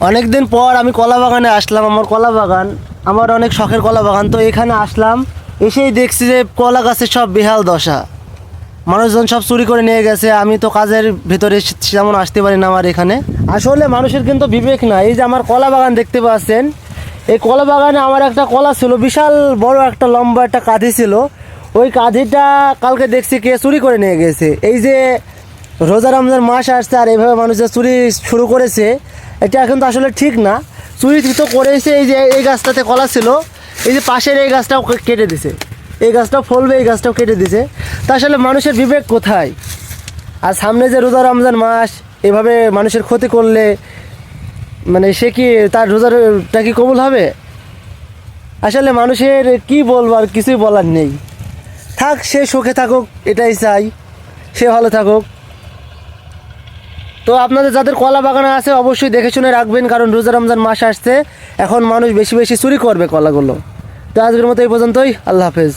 অনেক দিন পর আমি কলা বাগানে আসলাম। আমার কলা বাগান, আমার অনেক শখের কলা বাগান। তো এখানে আসলাম, এসেই দেখছি যে কলা গাছের সব বেহাল দশা। মানুষজন সব চুরি করে নিয়ে গেছে। আমি তো কাজের ভিতরে তেমন আসতে পারি না আমার এখানে। আসলে মানুষের কিন্তু বিবেক না। এই যে আমার কলা বাগান দেখতে পাচ্ছেন, এই কলা বাগানে আমার একটা কলা ছিল, বিশাল বড় একটা লম্বা একটা কাঁধি ছিল। ওই কাঁধিটা কালকে দেখছি কে চুরি করে নিয়ে গেছে। এই যে রোজা রমজান মাস আসছে আর এইভাবে মানুষ যে চুরি শুরু করেছে, এটা কিন্তু আসলে ঠিক না। চুরি তো করেছে। এই যে এই গাছটাতে কলা ছিল, এই যে পাশের এই গাছটাও কেটে দিছে, এই গাছটাও ফলবে, এই গাছটাও কেটে দিছে। তা আসলে মানুষের বিবেক কোথায়? আর সামনে যে রোজা রমজান মাস, এভাবে মানুষের ক্ষতি করলে মানে সে কি তার রোজাটা কি কবুল হবে? আসলে মানুষের কি বলবো, আর কিছুই বলার নেই। থাক, সে সুখে থাকুক, এটাই চাই, সে ভালো থাকুক। তো আপনাদের যাদের কলা বাগান আছে অবশ্যই দেখে শুনে রাখবেন, কারণ রোজা রমজান মাস আসছে, এখন মানুষ বেশি বেশি চুরি করবে কলাগুলো। তো আজকের মতো এই পর্যন্তই। আল্লাহ হাফেজ।